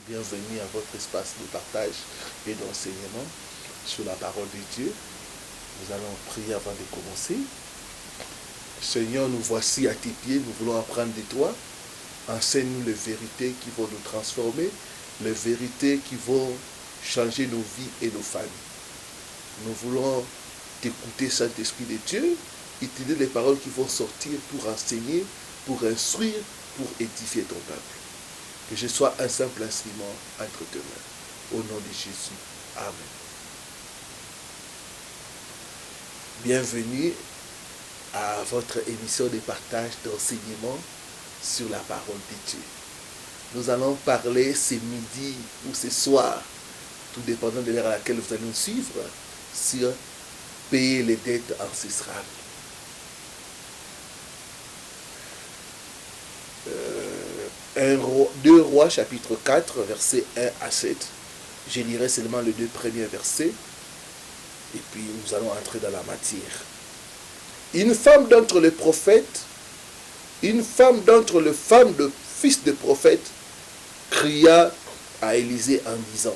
Bienvenue à votre espace de partage et d'enseignement sur la parole de Dieu. Nous allons prier avant de commencer. Seigneur, nous voici à tes pieds, nous voulons apprendre de toi. Enseigne-nous les vérités qui vont nous transformer, les vérités qui vont changer nos vies et nos familles. Nous voulons t'écouter, Saint-Esprit de Dieu, utiliser les paroles qui vont sortir pour enseigner, pour instruire, pour édifier ton peuple. Que je sois un simple instrument entre tes mains. Au nom de Jésus. Amen. Bienvenue à votre émission de partage d'enseignement sur la parole de Dieu. Nous allons parler ce midi ou ce soir, tout dépendant de l'heure à laquelle vous allez nous suivre, sur payer les dettes ancestrales. 2 Rois chapitre 4 versets 1 à 7. Je lirai seulement les 2 premiers versets et puis nous allons entrer dans la matière. Une femme d'entre les prophètes, une femme d'entre les femmes de fils de prophètes cria à Élisée en disant: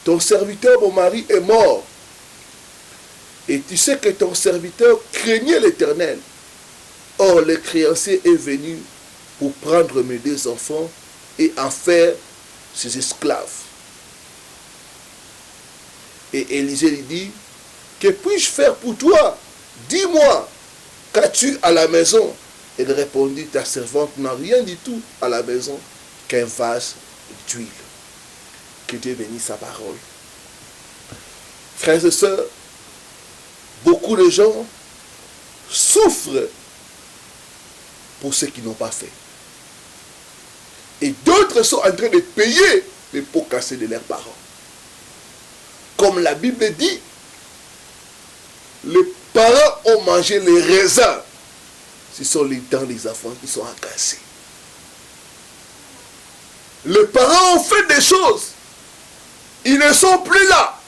ton serviteur mon mari est mort et tu sais que ton serviteur craignait l'Éternel. Or le créancier est venu pour prendre mes 2 enfants et en faire ses esclaves. Et Élisée lui dit: que puis-je faire pour toi? Dis-moi, qu'as-tu à la maison? Elle répondit: ta servante n'a rien du tout à la maison qu'un vase d'huile. Que Dieu bénisse sa parole. Frères et sœurs, beaucoup de gens souffrent pour ce qu'ils n'ont pas fait. Et d'autres sont en train de payer les pots cassés de leurs parents. Comme la Bible dit, les parents ont mangé les raisins. Ce sont les dents des enfants qui sont cassés. Les parents ont fait des choses. Ils ne sont plus là.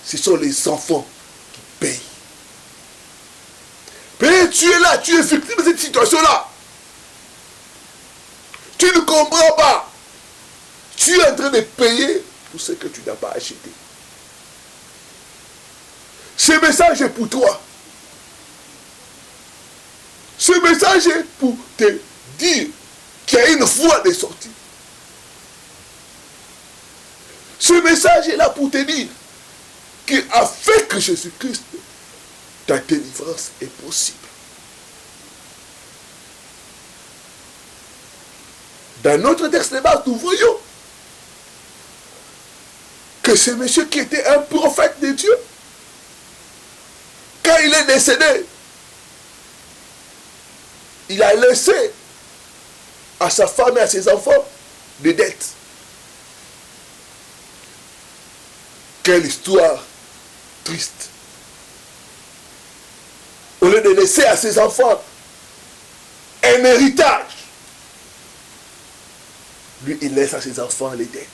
Ce sont les enfants qui payent. Mais tu es là, tu es victime de cette situation-là. Tu ne comprends pas. Tu es en train de payer pour ce que tu n'as pas acheté. Ce message est pour toi. Ce message est pour te dire qu'il y a une voie de sortie. Ce message est là pour te dire qu'avec Jésus-Christ, ta délivrance est possible. Dans notre texte de base, nous voyons que ce monsieur qui était un prophète de Dieu, quand il est décédé, il a laissé à sa femme et à ses enfants des dettes. Quelle histoire triste. Au lieu de laisser à ses enfants un héritage, lui, il laisse à ses enfants les dettes.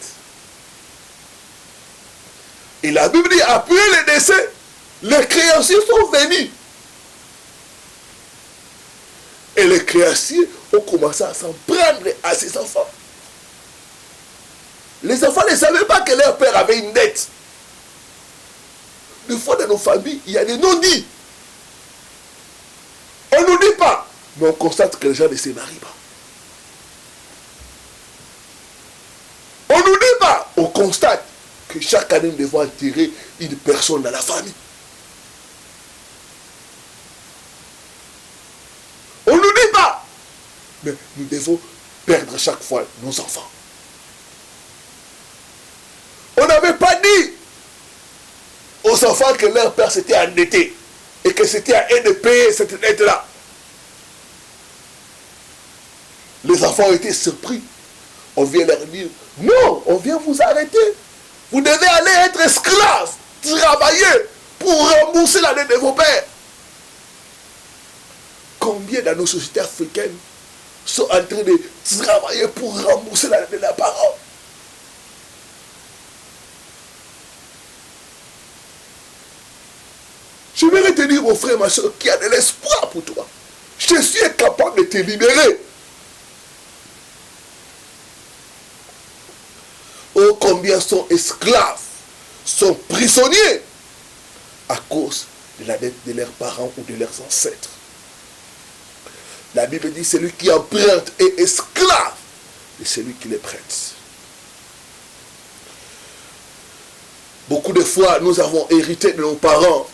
Et la Bible dit, après le décès, les créanciers sont venus. Et les créanciers ont commencé à s'en prendre à ses enfants. Les enfants ne savaient pas que leur père avait une dette. Des fois, dans nos familles, il y a des non-dits. On ne nous dit pas, mais on constate que les gens ne se marient pas. On ne nous dit pas, on constate que chaque année, nous devons enterrer une personne dans la famille. On ne nous dit pas, mais nous devons perdre chaque fois nos enfants. On n'avait pas dit aux enfants que leur père s'était endetté et que c'était à eux de payer cette dette-là. Les enfants ont été surpris. On vient leur dire: non, on vient vous arrêter. Vous devez aller être esclaves, travailler pour rembourser la dette de vos pères. Combien dans nos sociétés africaines sont en train de travailler pour rembourser la dette de leurs parents? Je vais te dire, mon frère, ma soeur, qu'il y a de l'espoir pour toi. Je suis capable de te libérer. Oh, combien sont esclaves, sont prisonniers à cause de la dette de leurs parents ou de leurs ancêtres. La Bible dit, celui qui emprunte est esclave de celui qui les prête. Beaucoup de fois, nous avons hérité de nos parents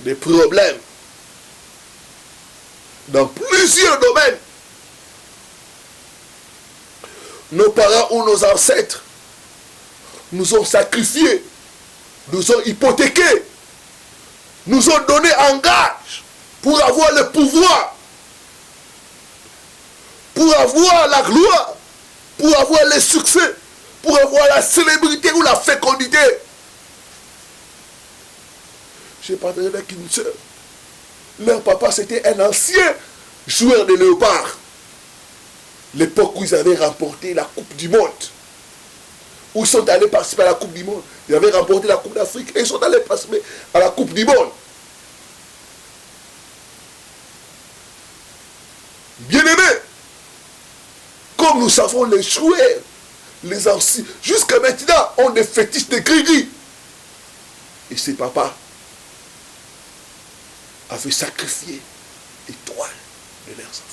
des problèmes dans plusieurs domaines. Nos parents ou nos ancêtres nous ont sacrifiés, nous ont hypothéqués, nous ont donné en gage pour avoir le pouvoir, pour avoir la gloire, pour avoir le succès, pour avoir la célébrité ou la fécondité. J'ai partagé avec une soeur. Leur papa, c'était un ancien joueur de léopard. L'époque où ils avaient remporté la Coupe du Monde. Où ils sont allés participer à la Coupe du Monde. Ils avaient remporté la Coupe d'Afrique et ils sont allés participer à la Coupe du Monde. Bien-aimés, comme nous savons, les joueurs, les anciens, jusqu'à maintenant, ont des fétiches de gris-gris. Et ces papas avaient sacrifié l'étoile de leurs enfants.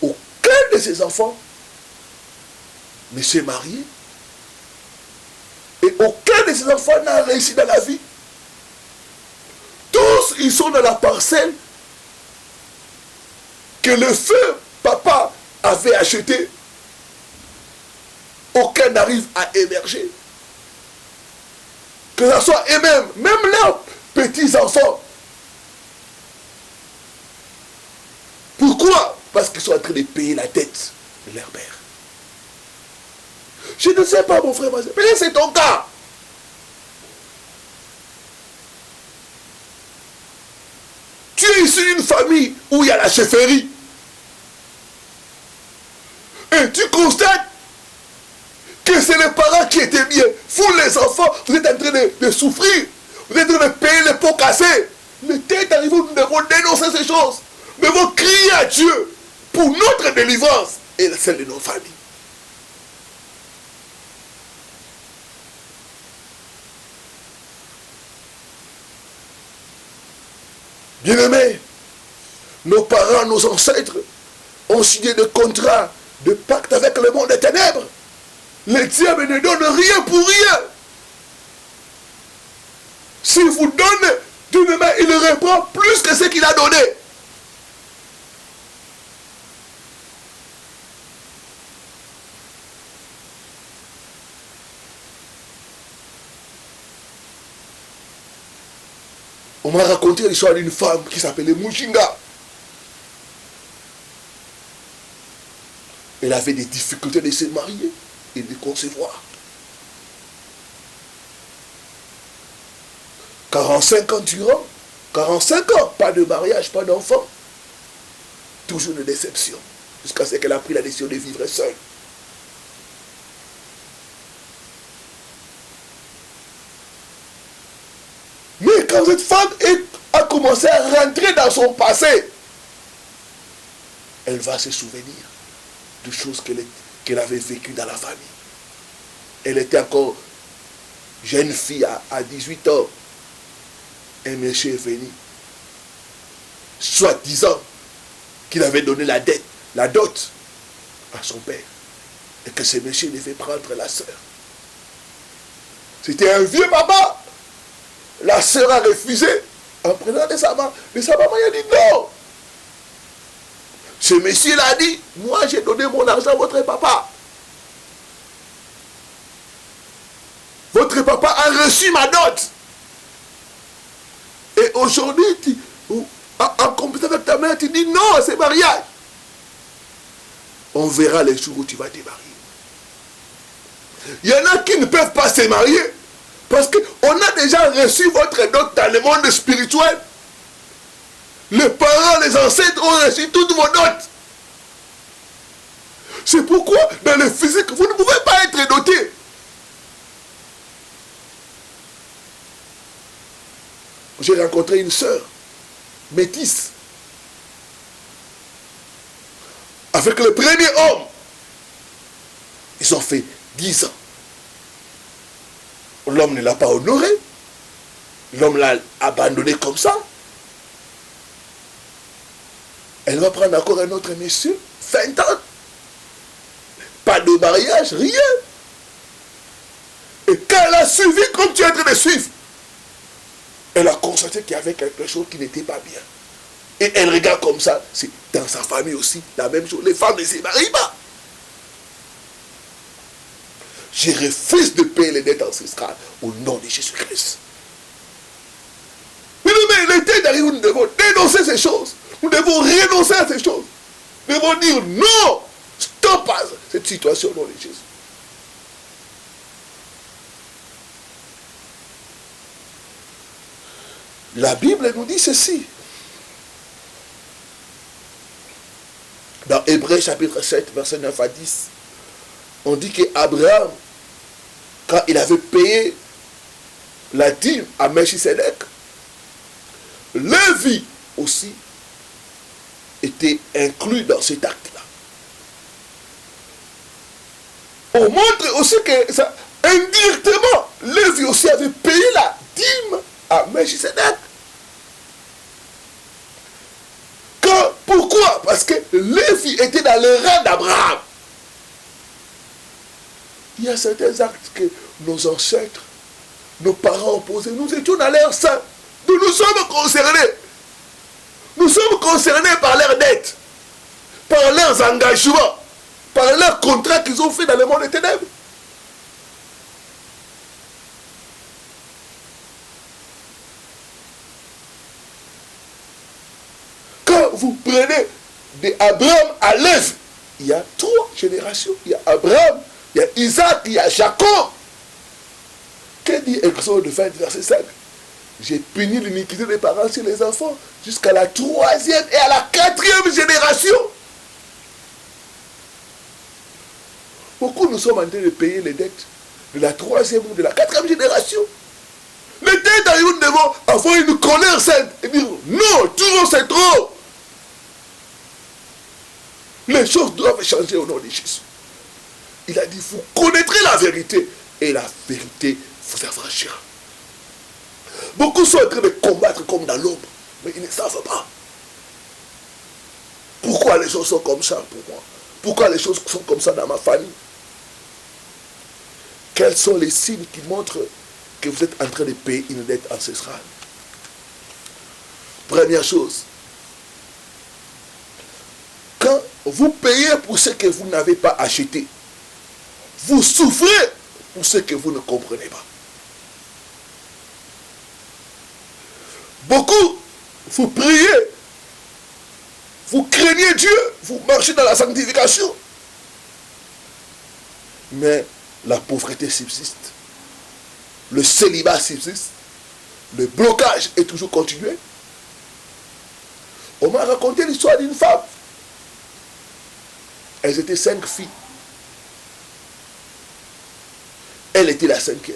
Aucun de ces enfants ne s'est marié. Et aucun de ces enfants n'a réussi dans la vie. Tous, ils sont dans la parcelle que le feu papa avait acheté. Aucun n'arrive à émerger. Que ce soit eux-mêmes, même leurs petits-enfants. Pourquoi? Parce qu'ils sont en train de payer la dette de leur père. Je ne sais pas, mon frère, mais c'est ton cas. Tu es issu d'une famille où il y a la chefferie. Et tu constates que c'est les parents qui étaient bien. Vous, les enfants, vous êtes en train de souffrir. Vous êtes en train de payer les pots cassés. Le temps est arrivé où nous devons dénoncer ces choses. Nous devons crier à Dieu pour notre délivrance et celle de nos familles. Bien-aimés, nos parents, nos ancêtres ont signé des contrats, de pacte avec le monde des ténèbres. Le diable ne donne rien pour rien. S'il vous donne d'une main, il reprend plus que ce qu'il a donné. On m'a raconté l'histoire d'une femme qui s'appelait Mujinga. Elle avait des difficultés de se marier et de concevoir. 45 ans durant, 45 ans, pas de mariage, pas d'enfant. Toujours une déception, jusqu'à ce qu'elle a pris la décision de vivre seule. Mais quand cette femme a commencé à rentrer dans son passé, elle va se souvenir de choses qu'elle avait vécues dans la famille. Elle était encore jeune fille à 18 ans. Un monsieur est venu, soi-disant qu'il avait donné la dot à son père. Et que ce monsieur devait prendre la sœur. C'était un vieux papa. La sœur a refusé en prenant de sa maman. Mais sa maman a dit non. Ce monsieur l'a dit, moi j'ai donné mon argent à votre papa. Votre papa a reçu ma dot. Et aujourd'hui, en compétition avec ta mère, tu dis non à ce mariage. On verra les jours où tu vas te marier. Il y en a qui ne peuvent pas se marier parce qu'on a déjà reçu votre dot dans le monde spirituel. Les parents, les ancêtres ont reçu toutes vos dots. C'est pourquoi dans le physique, vous ne pouvez pas être doté. J'ai rencontré une sœur métisse avec le premier homme. Ils Ils ont fait 10 ans. L'homme ne l'a pas honoré. L'homme l'a abandonné comme ça. Elle va prendre encore un autre monsieur, 20 ans. Pas de mariage, rien. Et quand elle a suivi comme tu es en train de suivre, elle a constaté qu'il y avait quelque chose qui n'était pas bien. Et elle regarde comme ça, c'est dans sa famille aussi la même chose. Les femmes ne se marient pas. Je refuse de payer les dettes ancestrales au nom de Jésus-Christ. Mais le temps d'arriver où nous devons dénoncer ces choses. Nous devons renoncer à ces choses. Nous devons dire non, stop à cette situation au nom de Jésus. La Bible nous dit ceci. Dans Hébreux chapitre 7, verset 9 à 10, on dit qu'Abraham, quand il avait payé la dîme à Melchisedec, Lévi aussi était inclus dans cet acte-là. On montre aussi que ça, indirectement, Lévi aussi avait payé la dîme à Melchisedec. Pourquoi? Parce que Lévi était dans le rang d'Abraham. Il y a certains actes que nos ancêtres, nos parents ont posés. Nous étions dans leur sein. Nous sommes concernés. Nous sommes concernés par leurs dettes, par leurs engagements, par leurs contrats qu'ils ont fait dans le monde des ténèbres. Quand vous prenez d'Abraham à Lévi, il y a 3 générations. Il y a Abraham, il y a Isaac, il y a Jacob. Que dit Exode 20, verset 5? J'ai puni l'iniquité des parents sur les enfants jusqu'à la 3e et à la 4e génération. Beaucoup nous sommes en train de payer les dettes de la 3e ou de la 4e génération. Les dettes à nous devons avoir une colère sainte et dire non, toujours c'est trop. Les choses doivent changer au nom de Jésus. Il a dit, vous connaîtrez la vérité et la vérité vous affranchira. Beaucoup sont en train de combattre comme dans l'ombre, mais ils ne savent pas. Pourquoi les choses sont comme ça pour moi? Pourquoi les choses sont comme ça dans ma famille? Quels sont les signes qui montrent que vous êtes en train de payer une dette ancestrale? Première chose, quand vous payez pour ce que vous n'avez pas acheté, vous souffrez pour ce que vous ne comprenez pas. Beaucoup, vous priez, vous craignez Dieu, vous marchez dans la sanctification. Mais la pauvreté subsiste, le célibat subsiste, le blocage est toujours continué. On m'a raconté l'histoire d'une femme. Elles étaient 5 filles. Elle était la 5e.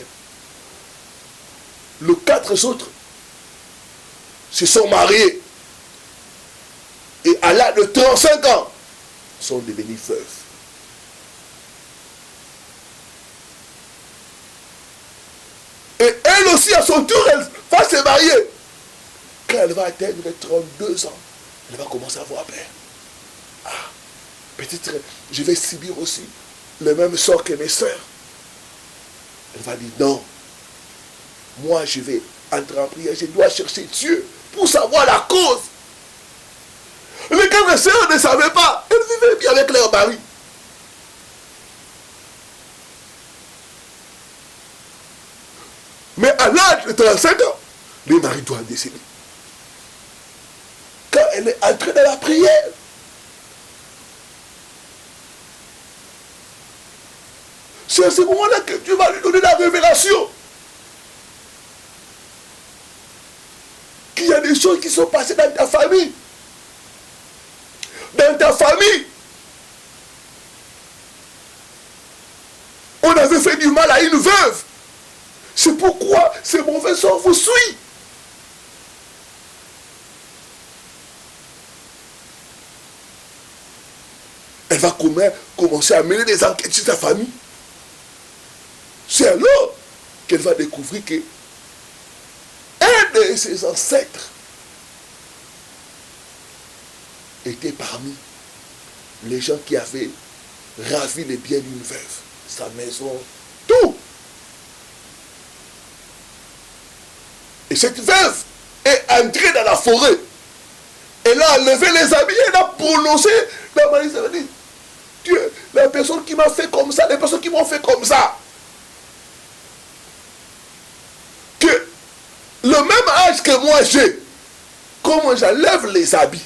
Les 4 autres se sont mariés et à l'âge de 35 ans sont devenus veuves. Et elle aussi, à son tour, elle va se marier. Quand elle va atteindre les 32 ans, elle va commencer à avoir peur. Ah, peut-être je vais subir aussi le même sort que mes soeurs. Elle va dire non. Moi, je vais entrer en prière. Je dois chercher Dieu pour savoir la cause. Les 4 sœurs ne savaient pas. Elles vivaient bien avec leur mari. Mais à l'âge de 35 ans, le mari doit décéder. Quand elle est entrée dans la prière, c'est à ce moment-là que Dieu va lui donner la révélation. Qu'il y a des choses qui sont passées dans ta famille. Dans ta famille, on avait fait du mal à une veuve. C'est pourquoi ces mauvais sorts vous suivent. Elle va commencer à mener des enquêtes sur sa famille. C'est alors qu'elle va découvrir que un de ses ancêtres était parmi les gens qui avaient ravi les biens d'une veuve, sa maison, tout. Et cette veuve est entrée dans la forêt. Elle a enlevé les habits, elle a prononcé la maladie. Elle a dit, Dieu, la personne qui m'a fait comme ça, les personnes qui m'ont fait comme ça, que le même âge que moi j'ai, comment j'enlève les habits,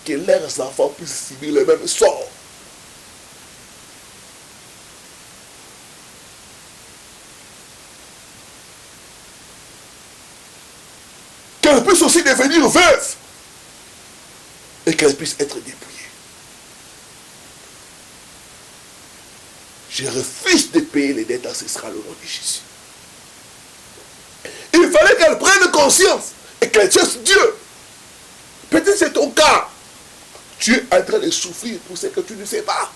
que leurs enfants puissent subir le même sort. Qu'elle puisse aussi devenir veuve et qu'elle puisse être dépouillée. Je refuse de payer les dettes ancestrales au nom de Jésus. Il fallait qu'elle prenne conscience et qu'elle cherche Dieu. Peut-être c'est ton cas. Tu es en train de souffrir pour ce que tu ne sais pas,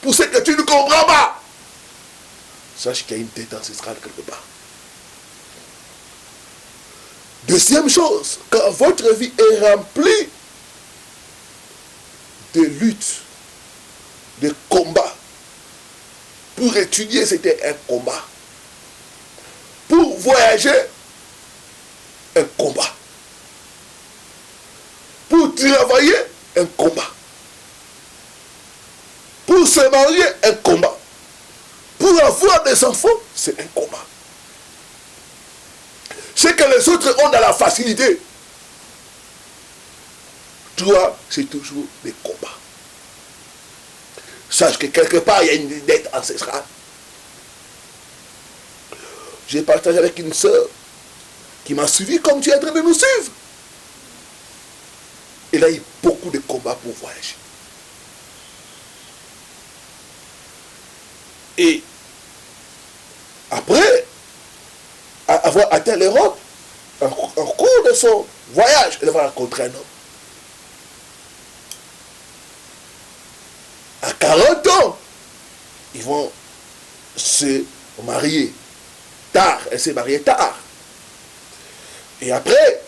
pour ce que tu ne comprends pas. Sache qu'il y a une dette ancestrale quelque part. Deuxième chose, quand votre vie est remplie de luttes, de combats, pour étudier, c'était un combat. Pour voyager, un combat. Pour travailler, un combat. Pour se marier, un combat. Pour avoir des enfants, c'est un combat. Ce que les autres ont dans la facilité, toi, c'est toujours des combats. Sache que quelque part, il y a une dette ancestrale. J'ai partagé avec une sœur qui m'a suivi comme tu es en train de nous suivre. Elle a eu beaucoup de combats pour voyager. Et après avoir atteint l'Europe, en cours de son voyage, elle va rencontrer un homme. À 40 ans, ils vont se marier tard. Elle s'est mariée tard. Et après,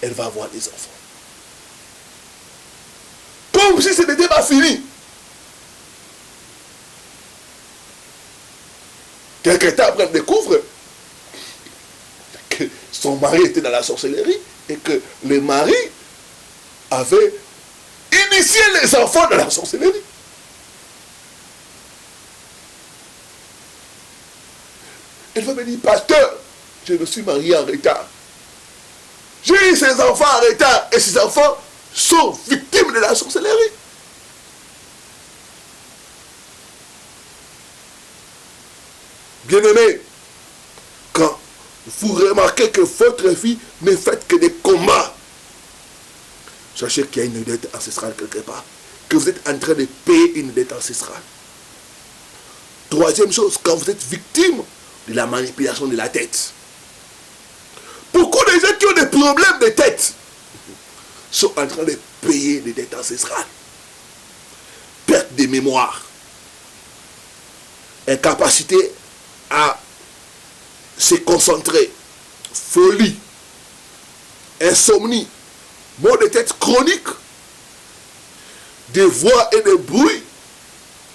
elle va avoir des enfants. Comme si ce n'était pas fini. Quelque temps après, elle découvre que son mari était dans la sorcellerie et que le mari avait initié les enfants dans la sorcellerie. Elle va me dire, pasteur, je me suis marié en retard. J'ai eu ces enfants en retard et ces enfants sont victimes de la sorcellerie. Bien-aimés, quand vous remarquez que votre vie ne fait que des combats, sachez qu'il y a une dette ancestrale quelque part, que vous êtes en train de payer une dette ancestrale. Troisième chose, quand vous êtes victime de la manipulation de la tête. Beaucoup de gens qui ont des problèmes de tête sont en train de payer des dettes ancestrales. Perte de mémoire, incapacité à se concentrer, folie, insomnie, maux de tête chronique, des voix et des bruits,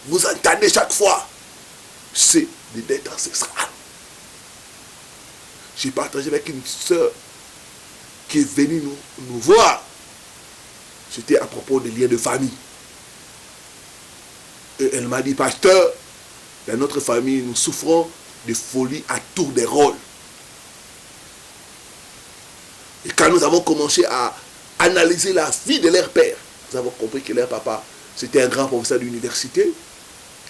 vous entendez chaque fois, c'est des dettes ancestrales. J'ai partagé avec une soeur qui est venue nous voir. C'était à propos des liens de famille. Et elle m'a dit, pasteur, dans notre famille, nous souffrons de folie à tour de rôle. Et quand nous avons commencé à analyser la vie de leur père, nous avons compris que leur papa, c'était un grand professeur d'université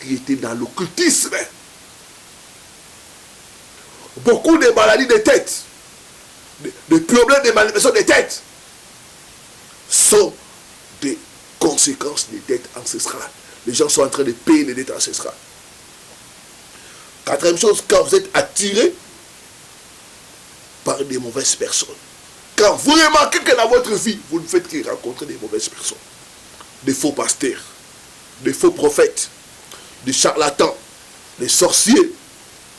qui était dans l'occultisme. Beaucoup de maladies de tête, de problèmes de manipulation de tête sont des conséquences des dettes ancestrales. Les gens sont en train de payer les dettes ancestrales. Quatrième chose, quand vous êtes attiré par des mauvaises personnes. Quand vous remarquez que dans votre vie, vous ne faites que rencontrer des mauvaises personnes. Des faux pasteurs, des faux prophètes, des charlatans, des sorciers,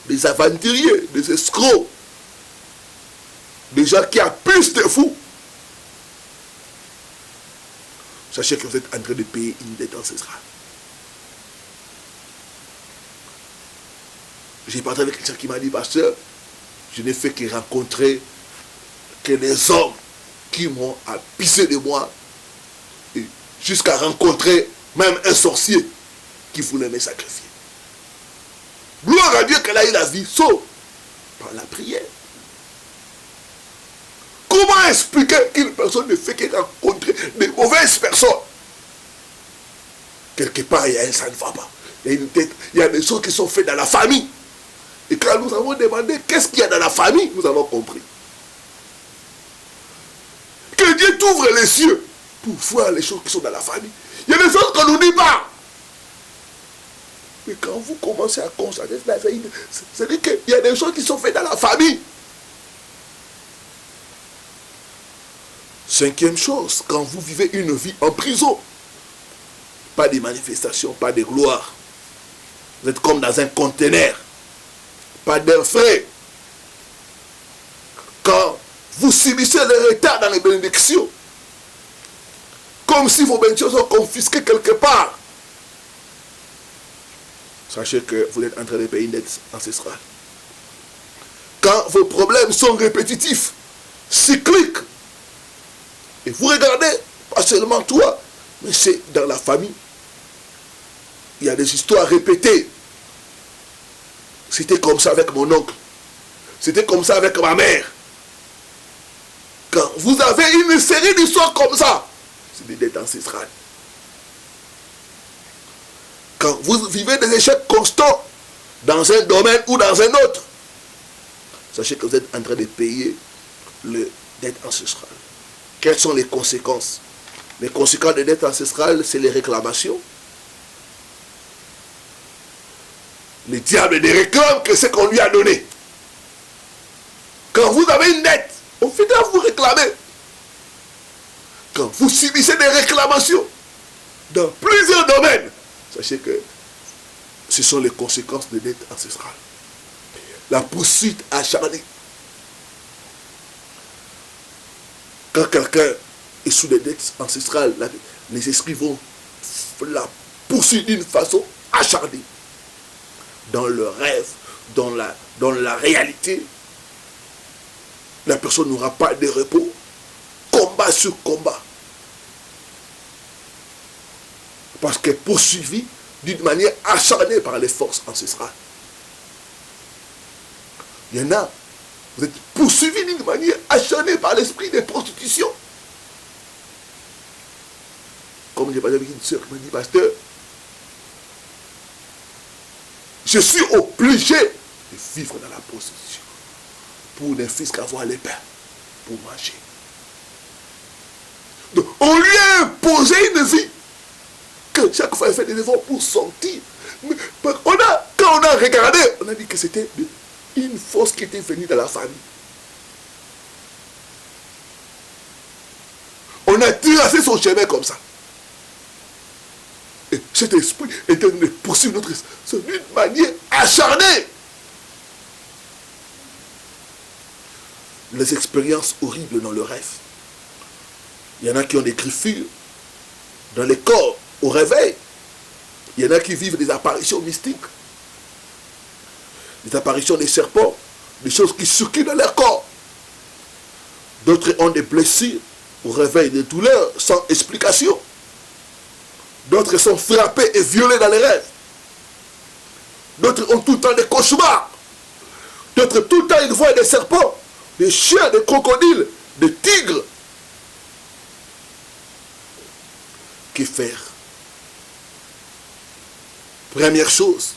des aventuriers, des escrocs, des gens qui abusent de vous. Sachez que vous êtes en train de payer une dette ancestrale. J'ai parlé avec quelqu'un qui m'a dit, pasteur, je n'ai fait que rencontrer que les hommes qui m'ont abusé de moi, jusqu'à rencontrer même un sorcier qui voulait me sacrifier. Gloire à Dieu qu'elle a eu la vie sauve par la prière. Comment expliquer qu'une personne ne fait que rencontrer de mauvaises personnes? Quelque part, ça ne va pas. Il y a des choses qui sont faites dans la famille. Et quand nous avons demandé qu'est-ce qu'il y a dans la famille, nous avons compris. Que Dieu t'ouvre les cieux pour voir les choses qui sont dans la famille. Il y a des choses qu'on ne nous dit pas. Mais quand vous commencez à constater cela, c'est-à-dire qu'il y a des choses qui sont faites dans la famille. Cinquième chose, quand vous vivez une vie en prison, pas de manifestations, pas de gloire. Vous êtes comme dans un conteneur, pas d'air frais. Quand vous subissez le retard dans les bénédictions, comme si vos bénédictions sont confisquées quelque part, sachez que vous êtes en train de payer une dette ancestrale. Quand vos problèmes sont répétitifs, cycliques, et vous regardez, pas seulement toi, mais c'est dans la famille. Il y a des histoires répétées. C'était comme ça avec mon oncle. C'était comme ça avec ma mère. Quand vous avez une série d'histoires comme ça, c'est des dettes ancestrales. Quand vous vivez des échecs constants dans un domaine ou dans un autre, sachez que vous êtes en train de payer les dettes ancestrales. Quelles sont les conséquences? Les conséquences des dettes ancestrales, c'est les réclamations. Le diable ne réclame que ce qu'on lui a donné. Quand vous avez une dette, on finira vous réclamer. Quand vous subissez des réclamations dans plusieurs domaines, sachez que ce sont les conséquences des dettes ancestrales. La poursuite acharnée. Quand quelqu'un est sous des dettes ancestrales, les esprits vont la poursuivre d'une façon acharnée. Dans le rêve, dans la réalité, la personne n'aura pas de repos. Combat sur combat. Parce qu'elle est poursuivie d'une manière acharnée par les forces ancestrales. Il y en a, vous êtes poursuivis d'une manière acharnée par l'esprit de prostitution. Comme j'ai parlé avec une soeur qui m'a dit, pasteur, je suis obligé de vivre dans la prostitution pour ne fût-ce qu'avoir les pains pour manger. Donc, on lui a imposé une vie que chaque fois il fait des efforts pour sortir. Mais quand on a regardé, on a dit que c'était une force qui était venue de la famille. On a tracé son chemin comme ça. Et cet esprit est en train de poursuivre notre esprit d'une manière acharnée. Les expériences horribles dans le rêve. Il y en a qui ont des griffures dans les corps au réveil. Il y en a qui vivent des apparitions mystiques. Des apparitions des serpents, des choses qui circulent dans leur corps. D'autres ont des blessures au réveil, des douleurs sans explication. D'autres sont frappés et violés dans les rêves. D'autres ont tout le temps des cauchemars. D'autres tout le temps ils voient des serpents, des chiens, des crocodiles, des tigres. Que faire? Première chose,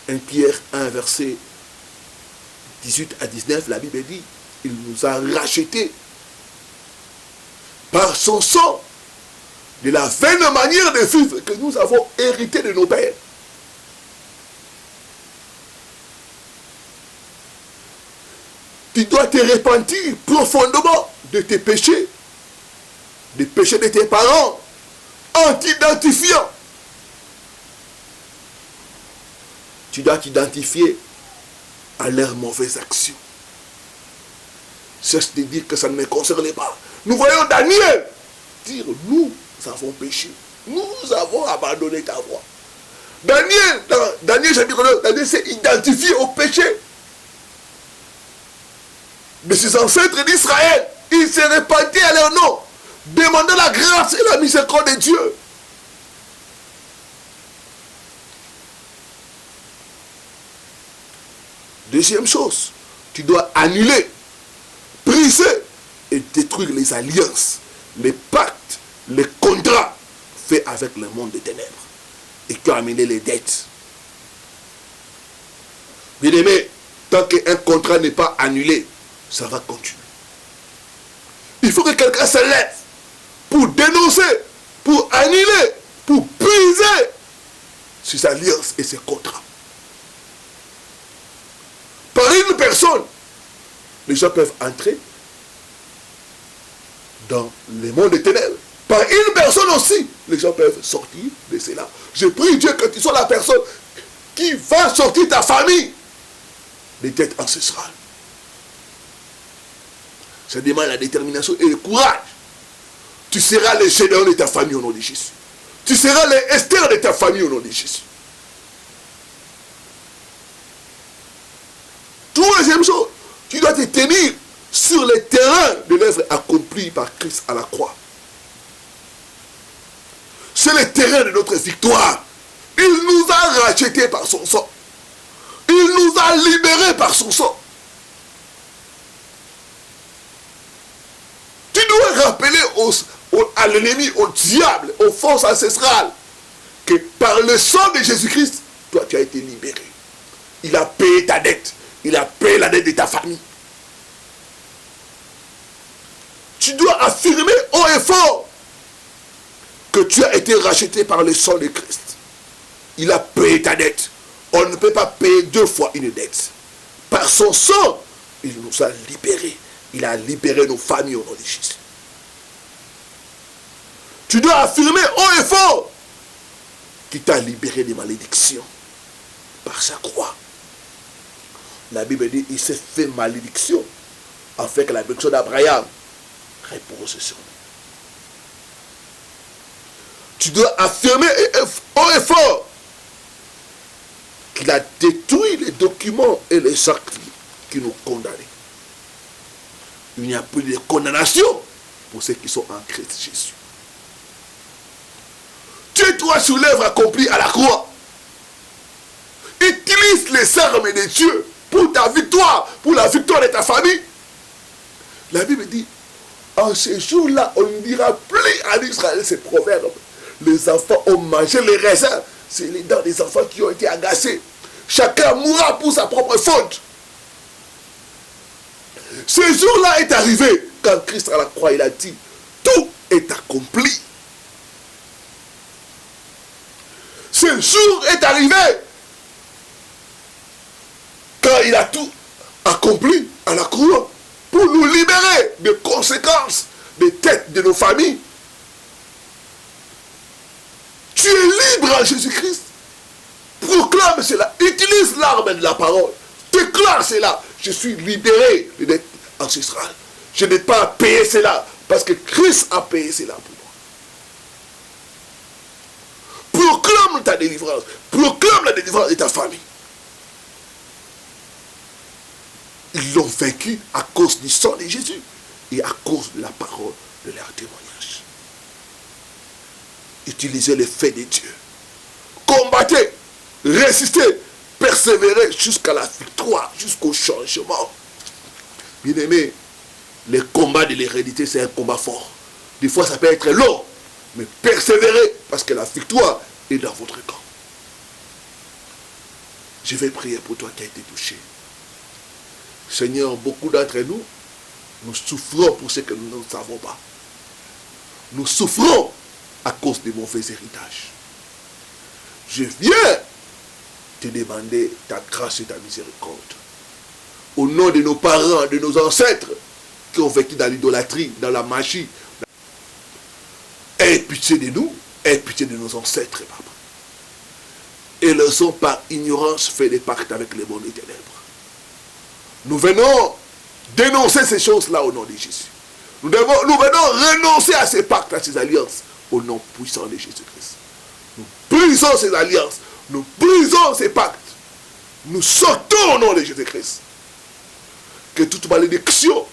1 Pierre 1, verset 18 à 19, la Bible dit, il nous a rachetés par son sang de la vaine manière de vivre que nous avons hérité de nos pères. Tu dois te repentir profondément de tes péchés, des péchés de tes parents, en t'identifiant. Tu dois t'identifier à leurs mauvaises actions. Cesse de dire que ça ne me concerne pas. Nous voyons Daniel dire, nous avons péché. Nous avons abandonné ta voie. Daniel, dans Daniel chapitre 9, Daniel s'est identifié au péché de ses ancêtres d'Israël. Il s'est répandu à leur nom, demandant la grâce et la miséricorde de Dieu. Deuxième chose, tu dois annuler, briser et détruire les alliances, les pactes, les contrats faits avec le monde des ténèbres et qui ont amené les dettes. Bien aimé, tant qu'un contrat n'est pas annulé, ça va continuer. Il faut que quelqu'un se lève pour dénoncer, pour annuler, pour briser ces alliances et ces contrats. Par une personne, les gens peuvent entrer dans le monde des ténèbres. Par une personne aussi, les gens peuvent sortir de cela. Je prie Dieu que tu sois la personne qui va sortir ta famille des dettes ancestrales. Ça demande la détermination et le courage. Tu seras le Gédéon de ta famille au nom de Jésus. Tu seras le Esther de ta famille au nom de Jésus. Troisième chose, tu dois te tenir sur le terrain de l'œuvre accomplie par Christ à la croix. C'est le terrain de notre victoire. Il nous a rachetés par son sang. Il nous a libérés par son sang. Tu dois rappeler à l'ennemi, au diable, aux forces ancestrales, que par le sang de Jésus-Christ, toi tu as été libéré. Il a payé ta dette. Il a payé la dette de ta famille. Tu dois affirmer haut et fort que tu as été racheté par le sang de Christ. Il a payé ta dette. On ne peut pas payer deux fois une dette. Par son sang, il nous a libérés. Il a libéré nos familles au nom de Jésus. Tu dois affirmer haut et fort qu'il t'a libéré des malédictions par sa croix. La Bible dit il s'est fait malédiction afin que la bénédiction d'Abraham repose sur nous. Tu dois affirmer haut et fort qu'il a détruit les documents et les actes qui nous condamnaient. Il n'y a plus de condamnation pour ceux qui sont en Christ Jésus. Tiens-toi sur l'œuvre accomplie à la croix. Utilise les armes de Dieu pour ta victoire, pour la victoire de ta famille. La Bible dit, en ce jour-là, on ne dira plus en Israël ces proverbes. Les enfants ont mangé les raisins. C'est les dents des enfants qui ont été agacés. Chacun mourra pour sa propre faute. Ce jour-là est arrivé quand Christ à la croix, il a dit, tout est accompli. Ce jour est arrivé quand il a tout accompli à la croix pour nous libérer des conséquences, des têtes de nos familles. Tu es libre en Jésus-Christ. Proclame cela. Utilise l'arme de la parole. Déclare cela. Je suis libéré des dettes ancestrales. Je n'ai pas à payer cela parce que Christ a payé cela pour moi. Proclame ta délivrance. Proclame la délivrance de ta famille. Ils l'ont vaincu à cause du sang de Jésus et à cause de la parole de leur témoignage. Utilisez les faits de Dieu. Combattez, résistez, persévérez jusqu'à la victoire, jusqu'au changement. Bien-aimés, le combat de l'hérédité, c'est un combat fort. Des fois, ça peut être long, mais persévérez parce que la victoire est dans votre camp. Je vais prier pour toi qui as été touché. Seigneur, beaucoup d'entre nous, nous souffrons pour ce que nous ne savons pas. Nous souffrons à cause des mauvais héritages. Je viens te demander ta grâce et ta miséricorde. Au nom de nos parents, de nos ancêtres, qui ont vécu dans l'idolâtrie, dans la magie. Aie pitié de nous Aie pitié de nos ancêtres, papa. Ils ont par ignorance fait des pactes avec les mondes des ténèbres. Nous venons dénoncer ces choses-là au nom de Jésus. Nous venons renoncer à ces pactes, à ces alliances, au nom puissant de Jésus-Christ. Nous brisons ces alliances, nous brisons ces pactes. Nous sortons au nom de Jésus-Christ. Que toute malédiction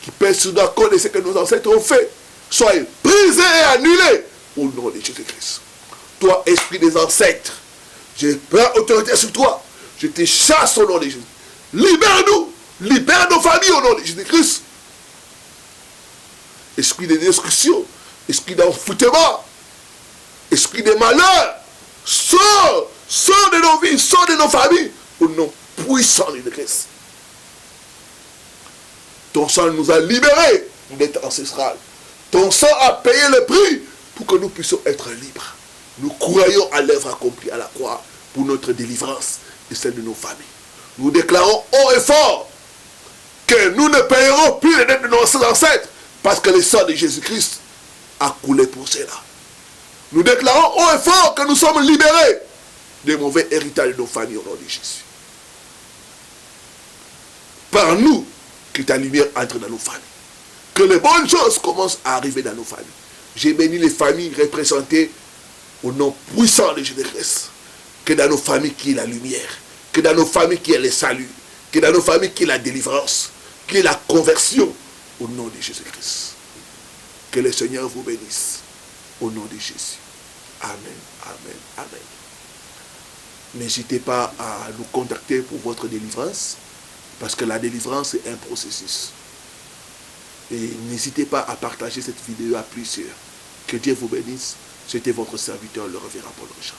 qui pèse sur notre corps de ce que nos ancêtres ont fait soit brisée et annulée au nom de Jésus-Christ. Toi, esprit des ancêtres, je prends autorité sur toi. Je te chasse au nom de Jésus. Libère-nous, libère nos familles au nom de Jésus-Christ. Esprit de destruction, esprit d'enfouissement, esprit de malheur, sors de nos vies, sors de nos familles, au nom puissant de Christ. Ton sang nous a libérés d'être ancestral. Ton sang a payé le prix pour que nous puissions être libres. Nous croyons à l'œuvre accomplie à la croix pour notre délivrance et celle de nos familles. Nous déclarons haut et fort que nous ne payerons plus les dettes de nos ancêtres parce que le sang de Jésus-Christ a coulé pour cela. Nous déclarons haut et fort que nous sommes libérés des mauvais héritages de nos familles au nom de Jésus. Par nous, que ta lumière entre dans nos familles. Que les bonnes choses commencent à arriver dans nos familles. J'ai béni les familles représentées au nom puissant de Jésus-Christ. Que dans nos familles qu'il y ait la lumière. Que dans nos familles qu'il y ait le salut. Que dans nos familles qu'il y ait la délivrance. Qu'il y ait la conversion au nom de Jésus-Christ. Que le Seigneur vous bénisse au nom de Jésus. Amen, amen, amen. N'hésitez pas à nous contacter pour votre délivrance. Parce que la délivrance est un processus. Et n'hésitez pas à partager cette vidéo à plusieurs. Que Dieu vous bénisse. C'était votre serviteur, le révérend Paul Richard.